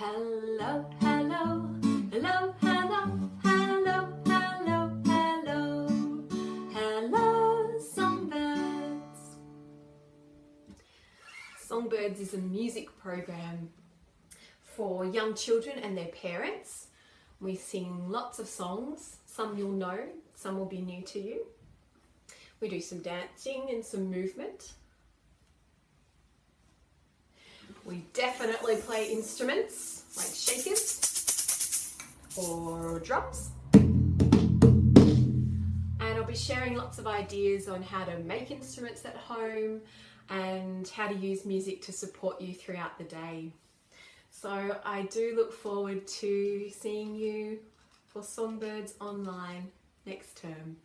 Hello, hello, hello, hello, hello, hello, hello, hello, Songbirds. Songbirds is a music program for young children and their parents. We sing lots of songs, some you'll know, some will be new to you. We do some dancing and some movement. We definitely play instruments like shakers or drums. And I'll be sharing lots of ideas on how to make instruments at home and how to use music to support you throughout the day. So I do look forward to seeing you for Songbirds online next term.